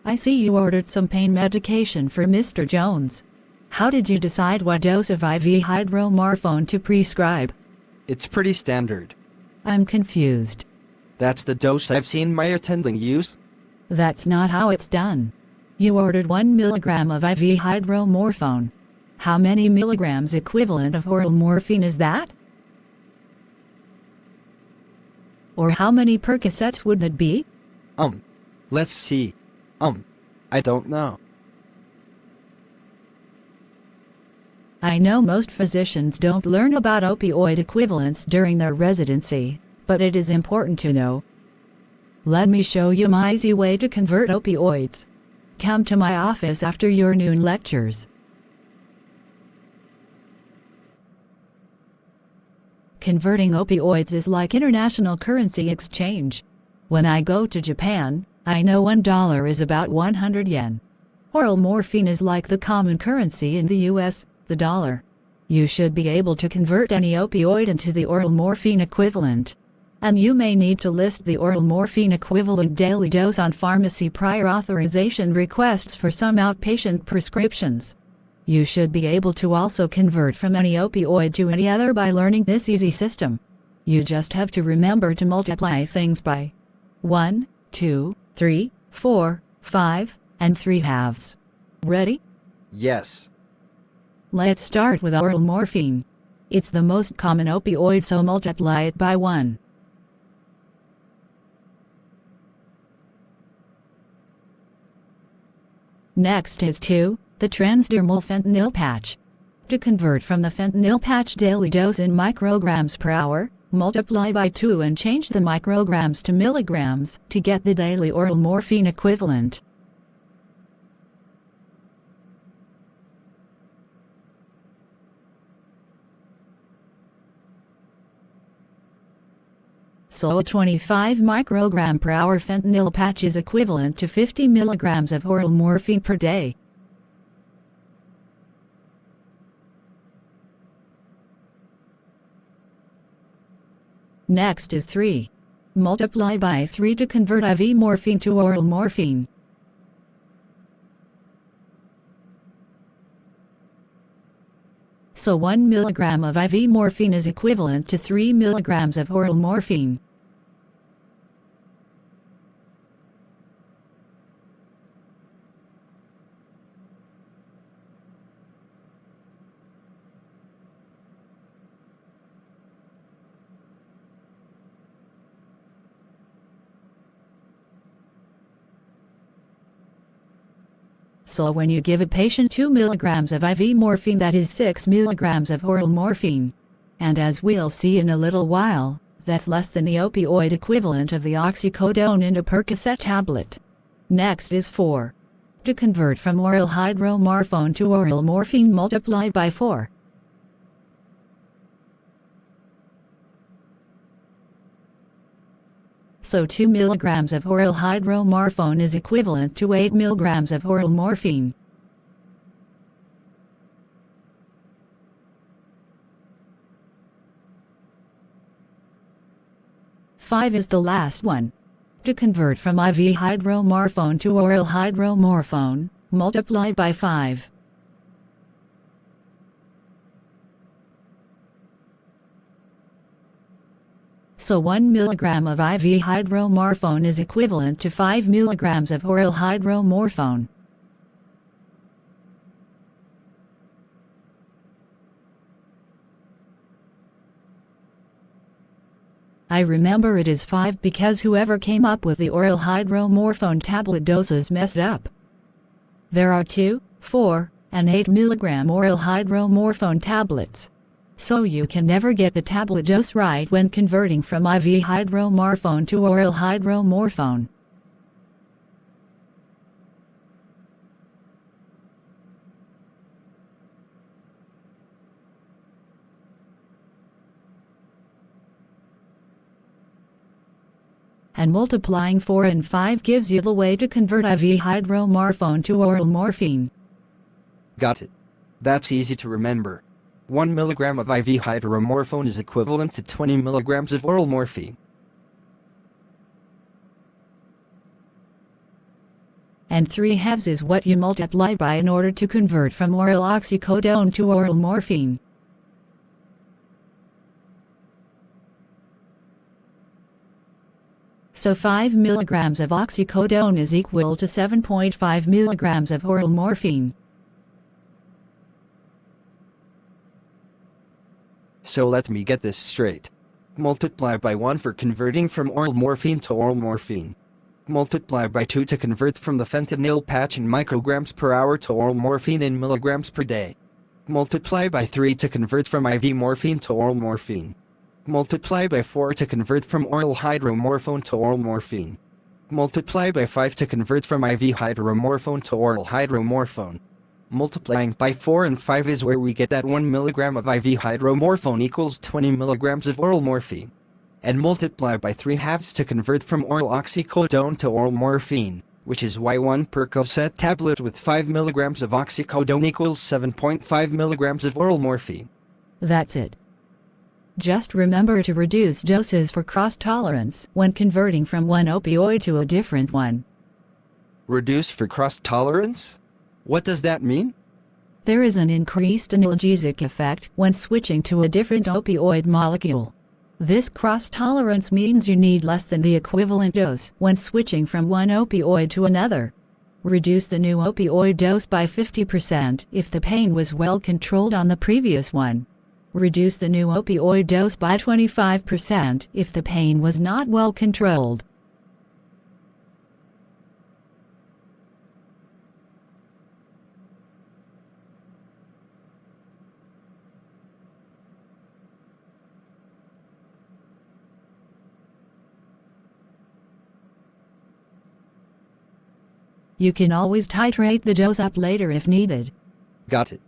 I see you ordered some pain medication for Mr. Jones. How did you decide what dose of IV hydromorphone to prescribe? It's pretty standard. I'm confused. That's the dose I've seen my attending use. That's not how it's done. You ordered 1 milligram of IV hydromorphone. How many milligrams equivalent of oral morphine is that? Or how many Percocets would that be? Let's see. I don't know. I know most physicians don't learn about opioid equivalents during their residency, but it is important to know. Let me show you my easy way to convert opioids. Come to my office after your noon lectures. Converting opioids is like international currency exchange. When I go to Japan, I know $1 is about 100 yen. Oral morphine is like the common currency in the US, the dollar. You should be able to convert any opioid into the oral morphine equivalent. And you may need to list the oral morphine equivalent daily dose on pharmacy prior authorization requests for some outpatient prescriptions. You should be able to also convert from any opioid to any other by learning this easy system. You just have to remember to multiply things by 1, 2, 3, 4, 5, and 3/2. Ready? Yes. Let's start with oral morphine. It's the most common opioid, so multiply it by 1. Next is 2, the transdermal fentanyl patch. To convert from the fentanyl patch daily dose in micrograms per hour, multiply by 2 and change the micrograms to milligrams to get the daily oral morphine equivalent. So a 25 microgram per hour fentanyl patch is equivalent to 50 milligrams of oral morphine per day. Next is 3. Multiply by 3 to convert IV morphine to oral morphine. So 1 milligram of IV morphine is equivalent to 3 milligrams of oral morphine. So when you give a patient 2 milligrams of IV morphine, that is 6 milligrams of oral morphine. And as we'll see in a little while, that's less than the opioid equivalent of the oxycodone in a Percocet tablet. Next is 4. To convert from oral hydromorphone to oral morphine, multiply by 4. So 2 milligrams of oral hydromorphone is equivalent to 8 milligrams of oral morphine. Five is the last one. To convert from IV hydromorphone to oral hydromorphone, multiply by 5. So 1 milligram of IV hydromorphone is equivalent to 5 milligrams of oral hydromorphone. I remember it is 5 because whoever came up with the oral hydromorphone tablet doses messed up. There are 2, 4, and 8 milligram oral hydromorphone tablets. So you can never get the tablet dose right when converting from IV hydromorphone to oral hydromorphone. And multiplying 4 and 5 gives you the way to convert IV hydromorphone to oral morphine. Got it. That's easy to remember. 1 milligram of IV hydromorphone is equivalent to 20 milligrams of oral morphine. and 3/2 is what you multiply by in order to convert from oral oxycodone to oral morphine. So 5 milligrams of oxycodone is equal to 7.5 milligrams of oral morphine. So let me get this straight. Multiply by 1 for converting from oral morphine to oral morphine. Multiply by 2 to convert from the fentanyl patch in micrograms per hour to oral morphine in milligrams per day. Multiply by 3 to convert from IV morphine to oral morphine. Multiply by 4 to convert from oral hydromorphone to oral morphine. Multiply by 5 to convert from IV hydromorphone to oral hydromorphone. Multiplying by 4 and 5 is where we get that 1 milligram of IV hydromorphone equals 20 milligrams of oral morphine. And multiply by 3/2 to convert from oral oxycodone to oral morphine, which is why 1 Percocet tablet with 5 milligrams of oxycodone equals 7.5 milligrams of oral morphine. That's it. Just remember to reduce doses for cross-tolerance when converting from one opioid to a different one. Reduce for cross-tolerance? What does that mean? There is an increased analgesic effect when switching to a different opioid molecule. This cross-tolerance means you need less than the equivalent dose when switching from one opioid to another. Reduce the new opioid dose by 50% if the pain was well controlled on the previous one. Reduce the new opioid dose by 25% if the pain was not well controlled. You can always titrate the dose up later if needed. Got it.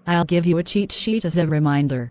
I'll give you a cheat sheet as a reminder.